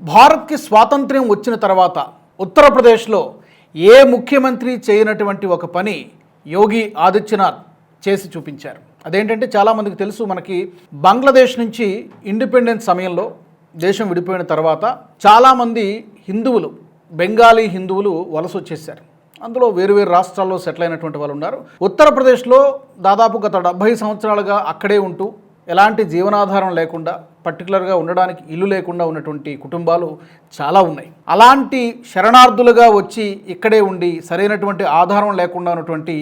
భారత్కి స్వాతంత్ర్యం వచ్చిన తర్వాత ఉత్తరప్రదేశ్లో ఏ ముఖ్యమంత్రి చేయనటువంటి ఒక పని యోగి ఆదిత్యనాథ్ చేసి చూపించారు. అదేంటంటే చాలామందికి తెలుసు, మనకి బంగ్లాదేశ్ నుంచి ఇండిపెండెన్స్ సమయంలో దేశం విడిపోయిన తర్వాత చాలామంది హిందువులు, బెంగాలీ హిందువులు వలస వచ్చేసారు. అందులో వేరువేరు రాష్ట్రాల్లో సెటిల్ అయినటువంటి వాళ్ళు ఉన్నారు. ఉత్తరప్రదేశ్లో దాదాపు గత 70 సంవత్సరాలుగా అక్కడే ఉంటూ ఎలాంటి జీవనాధారం లేకుండా, పర్టికులర్గా ఉండడానికి ఇల్లు లేకుండా ఉన్నటువంటి కుటుంబాలు చాలా ఉన్నాయి. అలాంటి శరణార్థులుగా వచ్చి ఇక్కడే ఉండి సరైనటువంటి ఆధారం లేకుండా ఉన్నటువంటి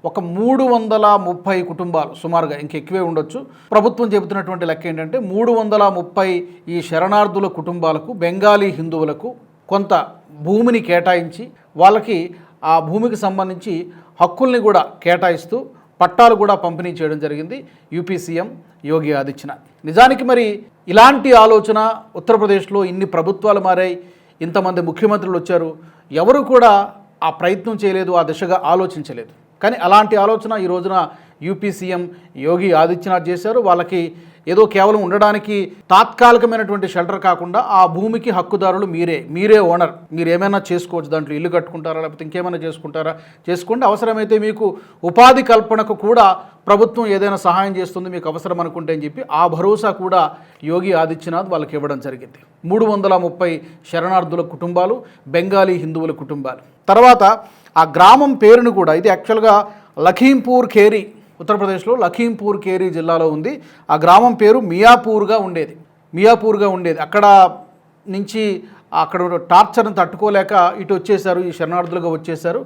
ఒక 330 కుటుంబాలు సుమారుగా, ఇంకెక్కువే ఉండొచ్చు, ప్రభుత్వం చెబుతున్నటువంటి లెక్క ఏంటంటే 330 ఈ శరణార్థుల కుటుంబాలకు, బెంగాలీ హిందువులకు కొంత భూమిని కేటాయించి వాళ్ళకి ఆ భూమికి సంబంధించి హక్కుల్ని కూడా కేటాయిస్తూ పట్టాలు కూడా పంపిణీ చేయడం జరిగింది యూపీ సీఎం యోగి ఆదిత్యనాథ్. నిజానికి మరి ఇలాంటి ఆలోచన ఉత్తరప్రదేశ్లో ఇన్ని ప్రభుత్వాలు మారాయి, ఇంతమంది ముఖ్యమంత్రులు వచ్చారు, ఎవరు కూడా ఆ ప్రయత్నం చేయలేదు, ఆ దిశగా ఆలోచించలేదు. కానీ అలాంటి ఆలోచన ఈ రోజున యూపీ సీఎం యోగి ఆదిత్యనాథ్ చేశారు. వాళ్ళకి ఏదో కేవలం ఉండడానికి తాత్కాలికమైనటువంటి షెల్టర్ కాకుండా ఆ భూమికి హక్కుదారులు మీరే ఓనర్, మీరు ఏమైనా చేసుకోవచ్చు, దాంట్లో ఇల్లు కట్టుకుంటారా లేకపోతే ఇంకేమైనా చేసుకుంటారా చేసుకోండి, అవసరమైతే మీకు ఉపాధి కల్పనకు కూడా ప్రభుత్వం ఏదైనా సహాయం చేస్తుంది మీకు అవసరం అనుకుంటే అని చెప్పి ఆ భరోసా కూడా యోగి ఆదిత్యనాథ్ వాళ్ళకి ఇవ్వడం జరిగింది. 330 శరణార్థుల కుటుంబాలు, బెంగాలీ హిందువుల కుటుంబాలు. తర్వాత ఆ గ్రామం పేరును కూడా, ఇది యాక్చువల్గా లఖీంపూర్ ఖేరీ, ఉత్తరప్రదేశ్లో లఖీంపూర్ ఖేరీ జిల్లాలో ఉంది. ఆ గ్రామం పేరు మియాపూర్గా ఉండేది. అక్కడ నుంచి అక్కడ టార్చర్ని తట్టుకోలేక ఇటు వచ్చేసారు, ఈ శరణార్థులుగా వచ్చేసారు.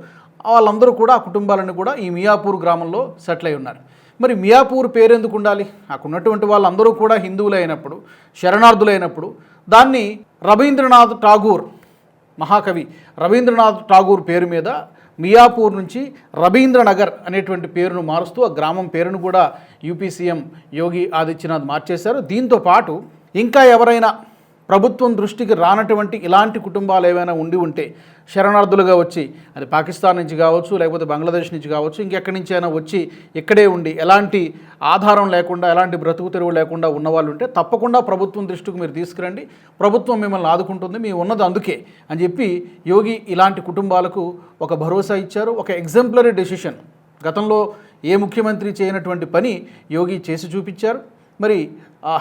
వాళ్ళందరూ కూడా, ఆ కుటుంబాలన్నీ కూడా ఈ మియాపూర్ గ్రామంలో సెటిల్ అయి ఉన్నారు. మరి మియాపూర్ పేరు ఎందుకు ఉండాలి? అక్కడ ఉన్నటువంటి వాళ్ళందరూ కూడా హిందువులైనప్పుడు, శరణార్థులైనప్పుడు దాన్ని రవీంద్రనాథ్ ఠాగూర్, మహాకవి రవీంద్రనాథ్ ఠాగూర్ పేరు మీద మియాపూర్ నుంచి రవీంద్రనగర్ అనేటువంటి పేరును మారుస్తూ ఆ గ్రామం పేరును కూడా యూపీ సీఎం యోగి ఆదిత్యనాథ్ మార్చేశారు. దీంతో పాటు ఇంకా ఎవరైనా ప్రభుత్వం దృష్టికి రానటువంటి ఇలాంటి కుటుంబాలు ఏమైనా ఉండి ఉంటే, శరణార్థులుగా వచ్చి, అది పాకిస్తాన్ నుంచి కావచ్చు, లేకపోతే బంగ్లాదేశ్ నుంచి కావచ్చు, ఇంకెక్కడి నుంచి అయినా వచ్చి ఇక్కడే ఉండి ఎలాంటి ఆధారం లేకుండా, ఎలాంటి బ్రతుకు తెరువు లేకుండా ఉన్నవాళ్ళు ఉంటే తప్పకుండా ప్రభుత్వం దృష్టికి మీరు తీసుకురండి, ప్రభుత్వం మిమ్మల్ని ఆదుకుంటుంది, మీ ఉన్నది అందుకే అని చెప్పి యోగి ఇలాంటి కుటుంబాలకు ఒక భరోసా ఇచ్చారు. ఒక ఎగ్జాంపులరీ డెసిషన్, గతంలో ఏ ముఖ్యమంత్రి చేయనటువంటి పని యోగి చేసి చూపించారు. మరి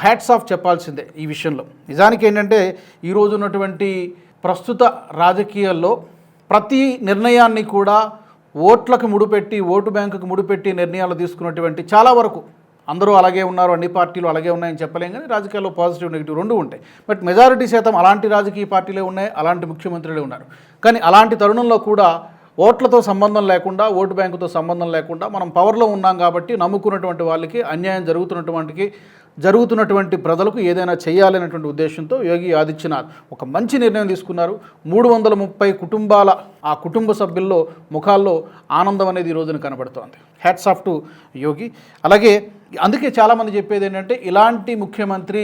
హ్యాట్స్ ఆఫ్ చెప్పాల్సిందే ఈ విషయంలో. నిజానికి ఏంటంటే ఈరోజు ఉన్నటువంటి ప్రస్తుత రాజకీయాల్లో ప్రతి నిర్ణయాన్ని కూడా ఓట్లకు ముడిపెట్టి, ఓటు బ్యాంకుకు ముడిపెట్టి నిర్ణయాలు తీసుకున్నటువంటి చాలా వరకు అందరూ అలాగే ఉన్నారు, అన్ని పార్టీలు అలాగే ఉన్నాయని చెప్పలేం. కానీ రాజకీయాల్లో పాజిటివ్ నెగిటివ్ రెండు ఉంటాయి. బట్ మెజారిటీ శాతం అలాంటి రాజకీయ పార్టీలే ఉన్నాయి, అలాంటి ముఖ్యమంత్రులే ఉన్నారు. కానీ అలాంటి తరుణంలో కూడా ఓట్లతో సంబంధం లేకుండా, ఓటు బ్యాంకుతో సంబంధం లేకుండా మనం పవర్లో ఉన్నాం కాబట్టి నమ్ముకున్నటువంటి వాళ్ళకి అన్యాయం జరుగుతున్నటువంటి ప్రజలకు ఏదైనా చేయాలనేటువంటి ఉద్దేశంతో యోగి ఆదిత్యనాథ్ ఒక మంచి నిర్ణయం తీసుకున్నారు. 330 కుటుంబాల ఆ కుటుంబ సభ్యుల్లో ముఖాల్లో ఆనందం అనేది ఈ రోజున కనబడుతోంది. హ్యాట్స్ ఆఫ్ టు యోగి. అలాగే అందుకే చాలామంది చెప్పేది ఏంటంటే ఇలాంటి ముఖ్యమంత్రి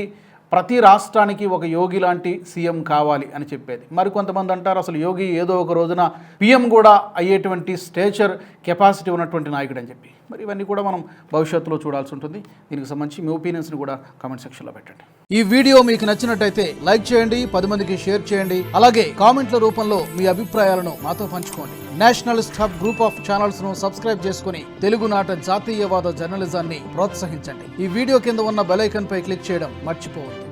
ప్రతి రాష్ట్రానికి ఒక యోగి లాంటి సీఎం కావాలి అని చెప్పేది. మరికొంతమంది అంటారు అసలు యోగి ఏదో ఒక రోజున పీఎం కూడా అయ్యేటువంటి స్టేచర్ కెపాసిటీ ఉన్నటువంటి నాయకుడు అని చెప్పి. మరి ఇవన్నీ కూడా మనం భవిష్యత్తులో చూడాల్సి ఉంటుంది. దీనికి సంబంధించి మీ ఒపీనియన్స్ని కూడా కామెంట్ సెక్షన్లో పెట్టండి. ఈ వీడియో మీకు నచ్చినట్టయితే లైక్ చేయండి, 10 మందికి షేర్ చేయండి. అలాగే కామెంట్ల రూపంలో మీ అభిప్రాయాలను మాతో పంచుకోండి. Nationalist hub group of channels ను సబ్స్క్రైబ్ చేసుకుని తెలుగునాట జాతీయవాద జర్నలిజాన్ని ప్రోత్సహించండి. ఈ వీడియో కింద ఉన్న బెల్ ఐకాన్ పై క్లిక్ చేయడం మర్చిపోవద్దు.